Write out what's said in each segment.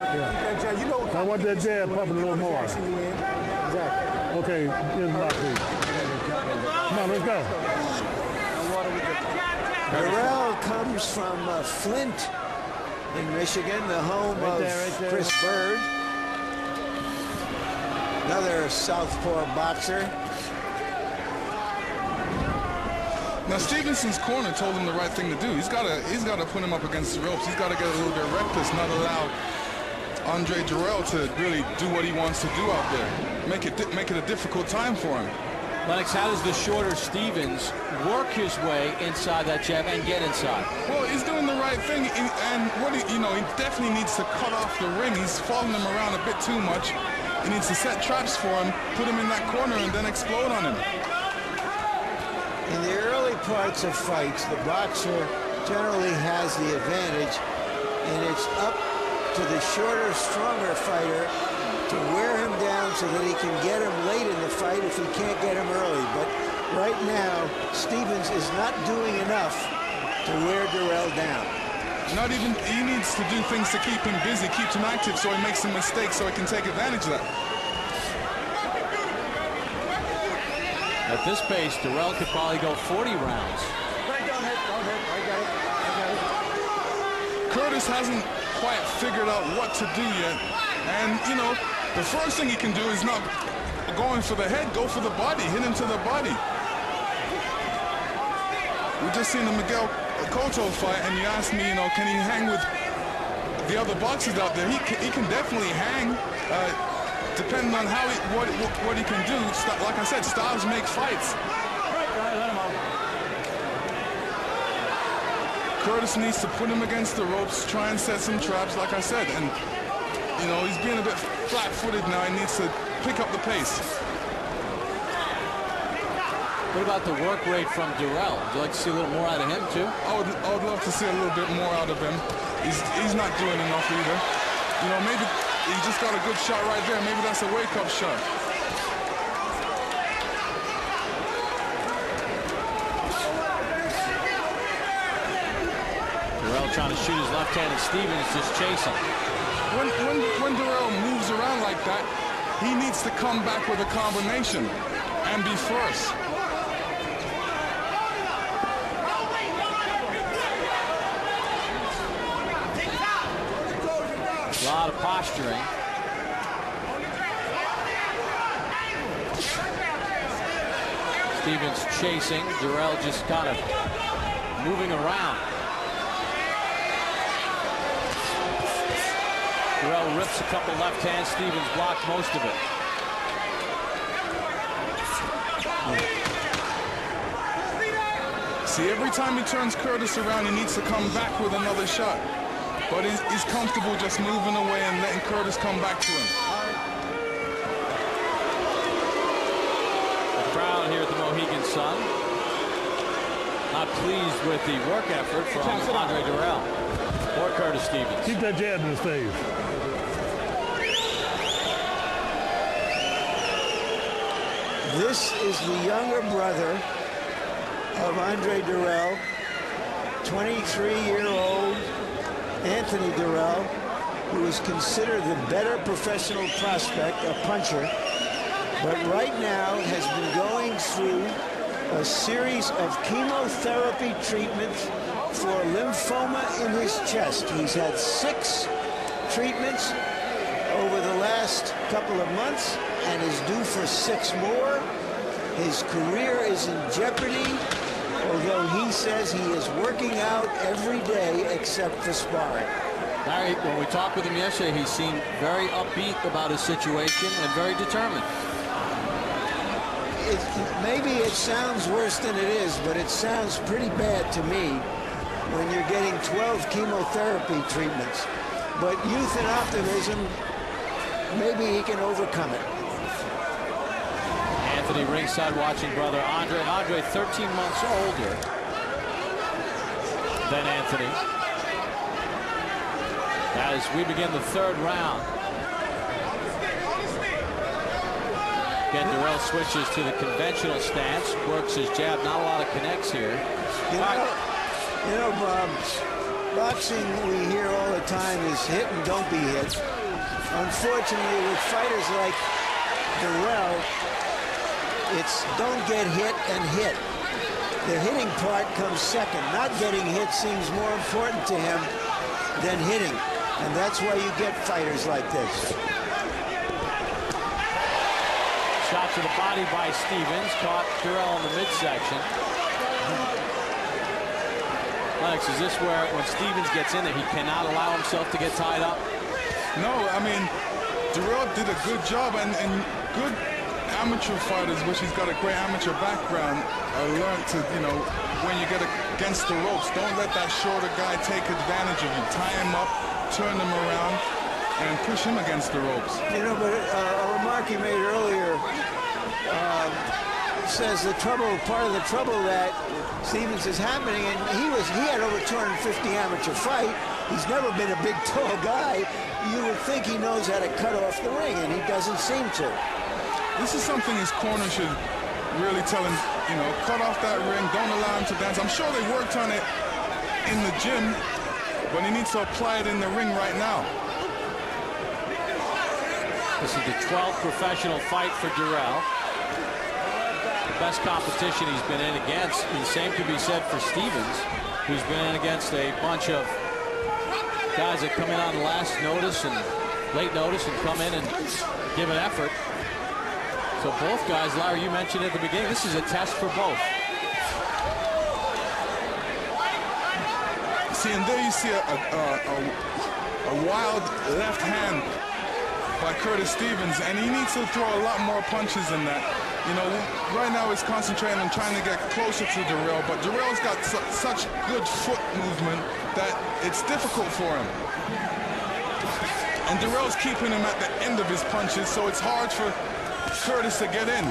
Yeah. You know, I want that jab pumping a little more. Exactly. Okay, here's my piece. Come on, let's go. Dirrell comes from Flint in Michigan, the home of Chris Bird, another southpaw boxer. Now Stevenson's corner told him the right thing to do. He's got to put him up against the ropes. He's got to get a little bit reckless, not allow Andre Dirrell to really do what he wants to do out there. Make it a difficult time for him. Lennox, how does the shorter Stevens work his way inside that jab and get inside? Well, he's doing the right thing, and he definitely needs to cut off the ring. He's following him around a bit too much. He needs to set traps for him, put him in that corner, and then explode on him. In the early parts of fights, the boxer generally has the advantage, and it's up to the shorter, stronger fighter to wear him down so that he can get him late in the fight if he can't get him early. But right now, Stevens is not doing enough to wear Dirrell down. Not even, he needs to do things to keep him busy, keeps him active so he makes some mistakes so he can take advantage of that. At this pace, Dirrell could probably go 40 rounds. Don't hit. I got it. Curtis hasn't quite figured out what to do yet. And, the first thing he can do is not going for the head, go for the body, hit him to the body. We just seen the Miguel Cotto fight, and you asked me, can he hang with the other boxers out there? He can definitely hang, depending on what he can do. Like I said, styles make fights. Curtis needs to put him against the ropes, try and set some traps, like I said, and he's being a bit flat-footed now. He needs to pick up the pace. What about the work rate from Dirrell? Would you like to see a little more out of him too? I would love to see a little bit more out of him. He's not doing enough either. Maybe he just got a good shot right there. Maybe that's a wake-up shot. Dirrell trying to shoot his left hand, and Stevens just chasing. When Dirrell moves around like that, he needs to come back with a combination and be first. A lot of posturing. Stevens chasing. Dirrell just kind of moving around. Dirrell rips a couple left hands. Stevens blocked most of it. See, every time he turns Curtis around, he needs to come back with another shot. But he's comfortable just moving away and letting Curtis come back to him. The crowd here at the Mohegan Sun not pleased with the work effort from Andre Dirrell or Curtis Stevens. Keep that jab in his face. This is the younger brother of Andre Dirrell, 23-year-old Anthony Dirrell, who is considered the better professional prospect, a puncher, but right now has been going through a series of chemotherapy treatments for lymphoma in his chest. He's had 6 treatments over the last couple of months and is due for 6 more. His career is in jeopardy, although he says he is working out every day except for sparring. Larry, when we talked with him yesterday, he seemed very upbeat about his situation and very determined. Maybe it sounds worse than it is, but it sounds pretty bad to me when you're getting 12 chemotherapy treatments. But youth and optimism, maybe he can overcome it. Anthony ringside watching brother Andre. Andre 13 months older than Anthony. As we begin the 3rd round. Again, Dirrell switches to the conventional stance, works his jab. Not a lot of connects here. You know, Bob, boxing we hear all the time is hit and don't be hit. Unfortunately, with fighters like Dirrell, it's don't get hit and hit. The hitting part comes second. Not getting hit seems more important to him than hitting. And that's why you get fighters like this. Shot to the body by Stevens. Caught Dirrell in the midsection. Alex, is this where when Stevens gets in it, he cannot allow himself to get tied up? No, I mean, Dirrell did a good job, and good amateur fighters, which he's got a great amateur background, learn to, you know, when you get against the ropes, don't let that shorter guy take advantage of you. Tie him up, turn him around, and push him against the ropes. You know, but a remark he made earlier says part of the trouble that Stevens is happening, and he had over 250 amateur fight. He's never been a big, tall guy. You would think he knows how to cut off the ring, and he doesn't seem to. This is something his corner should really tell him, you know, cut off that ring, don't allow him to dance. I'm sure they worked on it in the gym, but he needs to apply it in the ring right now. This is the 12th professional fight for Dirrell. The best competition he's been in against. The same could be said for Stevens, who's been in against a bunch of guys that come in on last notice and late notice and come in and give an effort. So both guys, Larry, you mentioned at the beginning, this is a test for both. See, and there you see a wild left hand by Curtis Stevens, and he needs to throw a lot more punches than that. You know, right now he's concentrating on trying to get closer to Dirrell, but Dirrell's got such good foot movement that it's difficult for him. And Dirrell's keeping him at the end of his punches, so it's hard for Curtis to get in.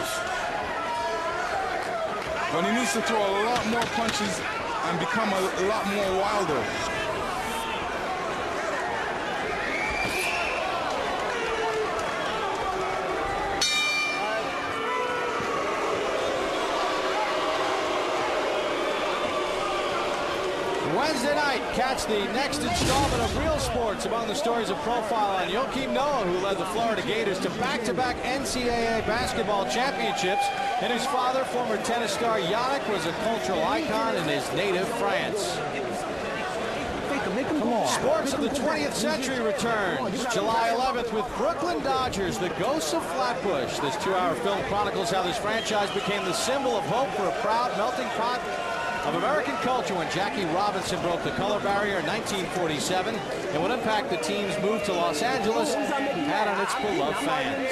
But he needs to throw a lot more punches and become a lot more wilder. Wednesday night, catch the next installment of Real Sports. Among the stories of profile on Joakim Noah, who led the Florida Gators to back-to-back NCAA basketball championships, and whose father, former tennis star Yannick, was a cultural icon in his native France. Sports of the 20th century returns July 11th with Brooklyn Dodgers, the Ghosts of Flatbush. This 2-hour film chronicles how this franchise became the symbol of hope for a proud melting pot of American culture when Jackie Robinson broke the color barrier in 1947, and what impact the team's move to Los Angeles had on its beloved fans.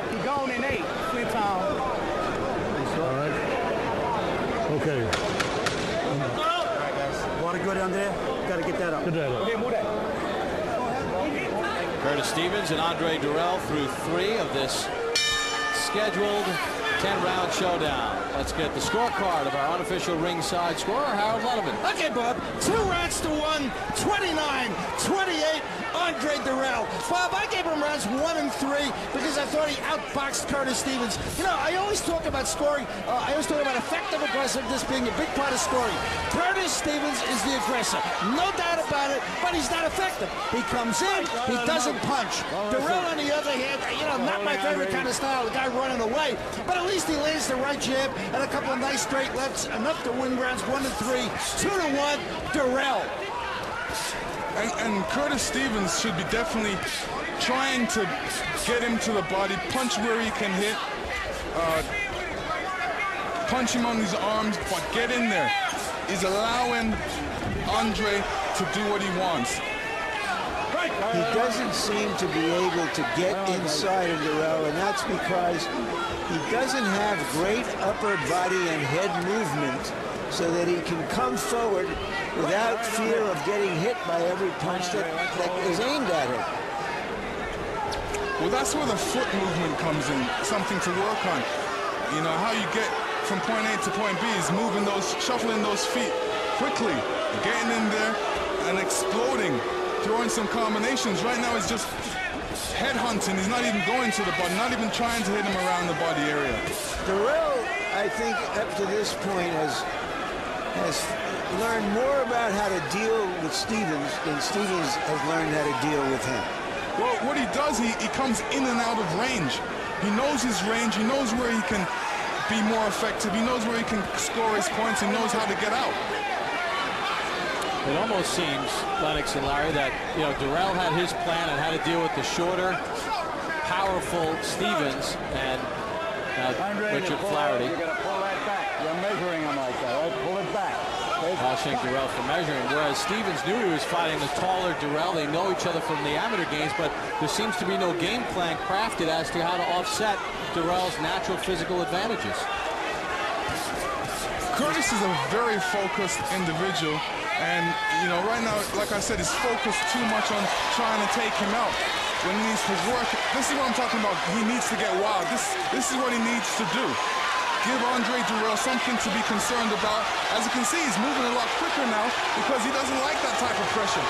He gone in 8. Sweet time. All right. Okay. All right, guys. Water good down there? Got to get that up. Get that up. Okay, move that. Curtis Stevens and Andre Dirrell through 3 of this scheduled 10-round showdown. Let's get the scorecard of our unofficial ringside scorer, Harold Letterman. Okay, Bob. 2 rounds to 1, 29-28, Andre Dirrell. Bob, I gave him rounds 1 and 3 because I thought he outboxed Curtis Stevens. You know, I always talk about scoring. I always talk about effective aggressiveness being a big part of scoring. Curtis Stevens is the aggressor. No doubt about it, but he's not effective. He comes in, he doesn't punch. Dirrell, on the other hand, you know, not my favorite kind of style, the guy running away, but at least he lands the right jab and a couple of nice straight lefts, enough to win rounds 1 and 3, 2-1, Dirrell. And Curtis Stevens should be definitely trying to get him to the body, punch where he can hit, punch him on his arms, but get in there. He's allowing Andre to do what he wants. He doesn't seem to be able to get inside of Dirrell, and that's because he doesn't have great upper body and head movement so that he can come forward without fear of getting hit by every punch that is aimed at him. Well, that's where the foot movement comes in, something to work on. You know, how you get from point A to point B is moving those, shuffling those feet quickly, getting in there and exploding, throwing some combinations. Right now he's just head hunting. He's not even going to the body, not even trying to hit him around the body area. Dirrell, I think, up to this point has learned more about how to deal with Stevens than Stevens has learned how to deal with him. Well, what he does, he comes in and out of range. He knows his range. He knows where he can be more effective. He knows where he can score his points. He knows how to get out. It almost seems, Lennox and Larry, that Dirrell had his plan on how to deal with the shorter, powerful Stevens and Richard Flaherty. You're going to pull that back. You're measuring him like that, right? Pull it back. Cautioning Dirrell for measuring, whereas Stevens knew he was fighting the taller Dirrell. They know each other from the amateur games, but there seems to be no game plan crafted as to how to offset Dirrell's natural physical advantages. Curtis is a very focused individual, and right now, like I said, he's focused too much on trying to take him out when he needs to work. This is what I'm talking about. He needs to get wild. This is what he needs to do. Give Andre Dirrell something to be concerned about. As you can see, he's moving a lot quicker now because he doesn't like that type of pressure.